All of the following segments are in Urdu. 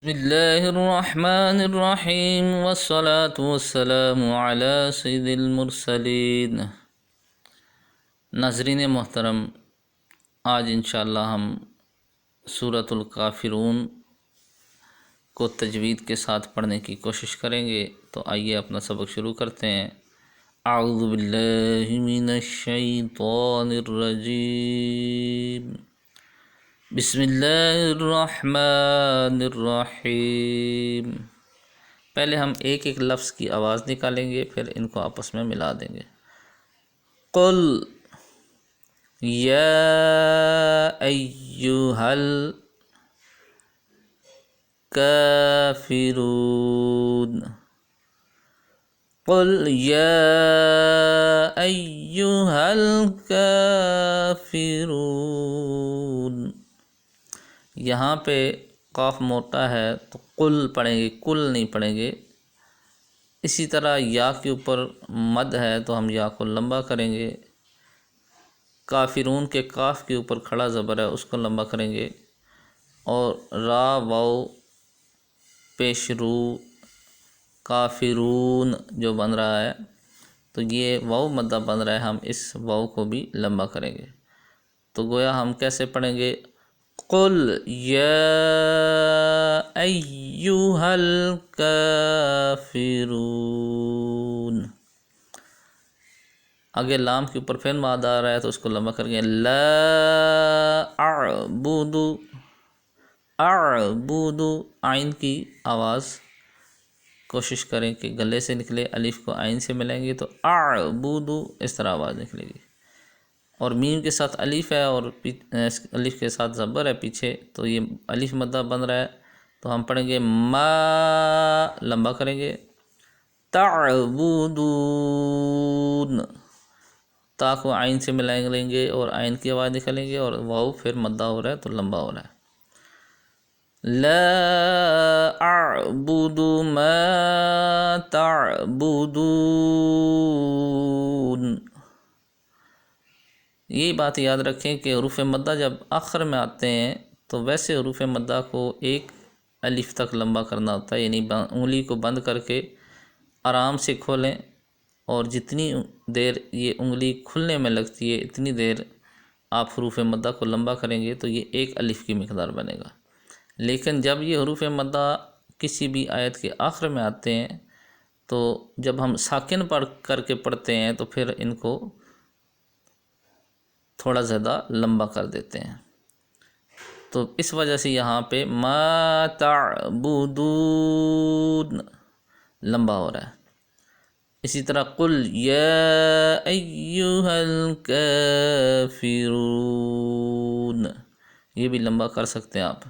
بسم اللہ الرحمن الرحیم والصلاة والسلام علی سید المرسلین۔ ناظرین محترم، آج انشاءاللہ ہم سورۃ الکافرون کو تجوید کے ساتھ پڑھنے کی کوشش کریں گے، تو آئیے اپنا سبق شروع کرتے ہیں۔ اعوذ باللہ من الشیطان الرجیم، بسم اللہ الرحمن الرحیم۔ پہلے ہم ایک ایک لفظ کی آواز نکالیں گے، پھر ان کو آپس میں ملا دیں گے۔ قل یا ایہا الکافرون، قل یا ایہا الکافرون۔ یہاں پہ قاف موٹا ہے تو قل پڑھیں گے، کل نہیں پڑھیں گے۔ اسی طرح یا کے اوپر مد ہے تو ہم یا کو لمبا کریں گے۔ کافرون کے کاف کے اوپر کھڑا زبر ہے، اس کو لمبا کریں گے۔ اور را واو پیش رو کافرون جو بن رہا ہے، تو یہ واو مدہ بن رہا ہے، ہم اس واو کو بھی لمبا کریں گے۔ تو گویا ہم کیسے پڑھیں گے؟ قل یا ایہا الکافرون۔ آگے لام کے اوپر پھر ماد آ رہا ہے تو اس کو لمبا کریں گے۔ لا اعبد، اعبد، عین کی آواز کوشش کریں کہ گلے سے نکلے، الف کو عین سے ملائیں گے تو اعبد اس طرح آواز نکلے گی۔ اور میم کے ساتھ الف ہے اور الف کے ساتھ زبر ہے پیچھے، تو یہ الف مدہ بن رہا ہے، تو ہم پڑھیں گے ما، لمبا کریں گے۔ تعبدون، تا کو عین سے ملائیں لیں گے اور عین کی آواز نکالیں گے، اور واو پھر مدہ ہو رہا ہے تو لمبا ہو رہا ہے۔ لا اعبد ما تعبدون۔ یہ بات یاد رکھیں کہ حروف مدہ جب آخر میں آتے ہیں تو ویسے حروف مدہ کو ایک الف تک لمبا کرنا ہوتا ہے، یعنی انگلی کو بند کر کے آرام سے کھولیں، اور جتنی دیر یہ انگلی کھلنے میں لگتی ہے اتنی دیر آپ حروف مدہ کو لمبا کریں گے تو یہ ایک الف کی مقدار بنے گا۔ لیکن جب یہ حروف مدہ کسی بھی آیت کے آخر میں آتے ہیں تو جب ہم ساکن پڑھ کر کے پڑھتے ہیں تو پھر ان کو تھوڑا زیادہ لمبا کر دیتے ہیں، تو اس وجہ سے یہاں پہ ما تعبدون لمبا ہو رہا ہے۔ اسی طرح قل یا ایہا الکافرون، یہ بھی لمبا کر سکتے ہیں آپ۔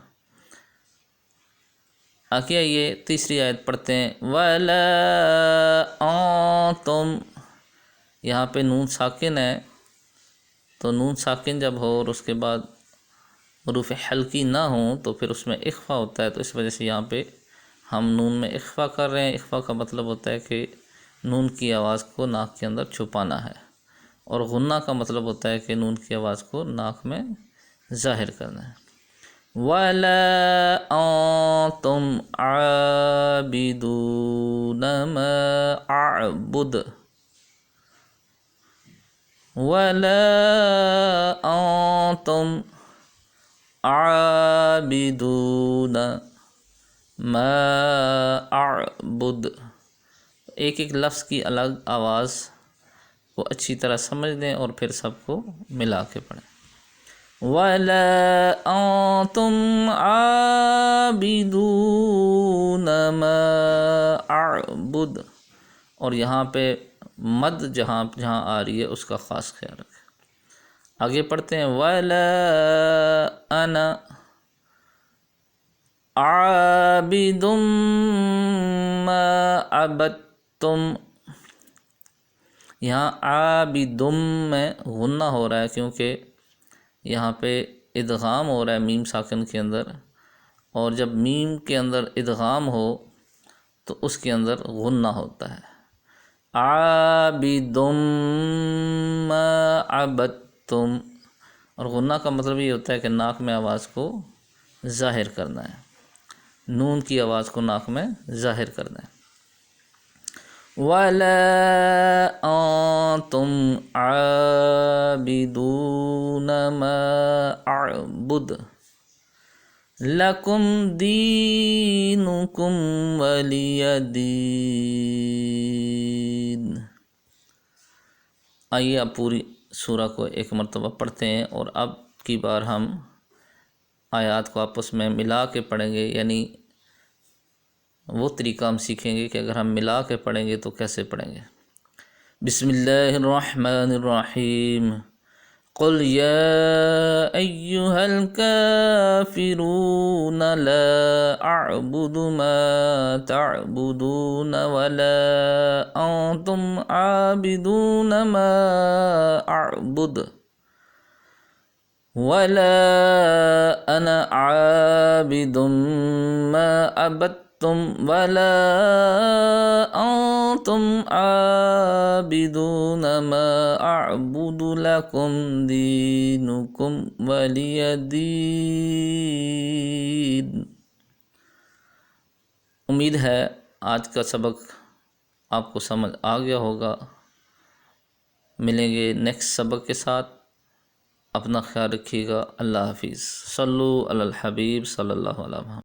آگے آئیے تیسری آیت پڑھتے ہیں۔ وَلَا أَنْتُمْ، یہاں پہ نون ساکن ہے، تو نون ساکن جب ہو اور اس کے بعد حروف حلقی نہ ہوں تو پھر اس میں اخفا ہوتا ہے، تو اس وجہ سے یہاں پہ ہم نون میں اخفا کر رہے ہیں۔ اخفا کا مطلب ہوتا ہے کہ نون کی آواز کو ناک کے اندر چھپانا ہے، اور غنہ کا مطلب ہوتا ہے کہ نون کی آواز کو ناک میں ظاہر کرنا ہے۔ وَلَا أَنْتُمْ عَابِدُونَ مَا أَعْبُدُ، وَلَا أَنْتُمْ عَابِدُونَ مَا أَعْبُدُ۔ ایک ایک لفظ کی الگ آواز کو اچھی طرح سمجھ لیں اور پھر سب کو ملا کے پڑھیں۔ وَلَا أَنْتُمْ عَابِدُونَ مَا أَعْبُدُ، اور یہاں پہ مد جہاں جہاں آ رہی ہے اس کا خاص خیال رکھیں۔ آگے پڑھتے ہیں۔ وَلَا أَنَا عَابِدٌ مَا عَبَدتُّمْ، یہاں عابدم میں غنہ ہو رہا ہے کیونکہ یہاں پہ ادغام ہو رہا ہے میم ساکن کے اندر، اور جب میم کے اندر ادغام ہو تو اس کے اندر غنہ ہوتا ہے۔ عابدم ما عبدتم، اور غنہ کا مطلب یہ ہوتا ہے کہ ناک میں آواز کو ظاہر کرنا ہے۔ نون کی آواز کو ناک میں ظاہر کر دیں۔ وَلَا أَنْتُمْ عَابِدُونَ مَا أَعْبُدُ لَكُمْ دِينُكُمْ وَلِيَ دِينِ۔ آئیے اب پوری سورہ کو ایک مرتبہ پڑھتے ہیں، اور اب کی بار ہم آیات کو آپس میں ملا کے پڑھیں گے، یعنی وہ طریقہ ہم سیکھیں گے کہ اگر ہم ملا کے پڑھیں گے تو کیسے پڑھیں گے۔ بسم اللہ الرحمن الرحیم۔ قل یا ایہا الکافرون لا اعبد ما تعبدون ولا انتم عابدون ما اعبد ولا انا عابد ما عبدتم ولا انتم عابدون ما اعبد لكم دينكم ولي دين۔ امید ہے آج کا سبق آپ کو سمجھ آ گیا ہوگا۔ ملیں گے نیکسٹ سبق کے ساتھ۔ اپنا خیال رکھیے گا۔ اللہ حافظ۔ صلو علی الحبیب صلی اللہ علیہ وسلم۔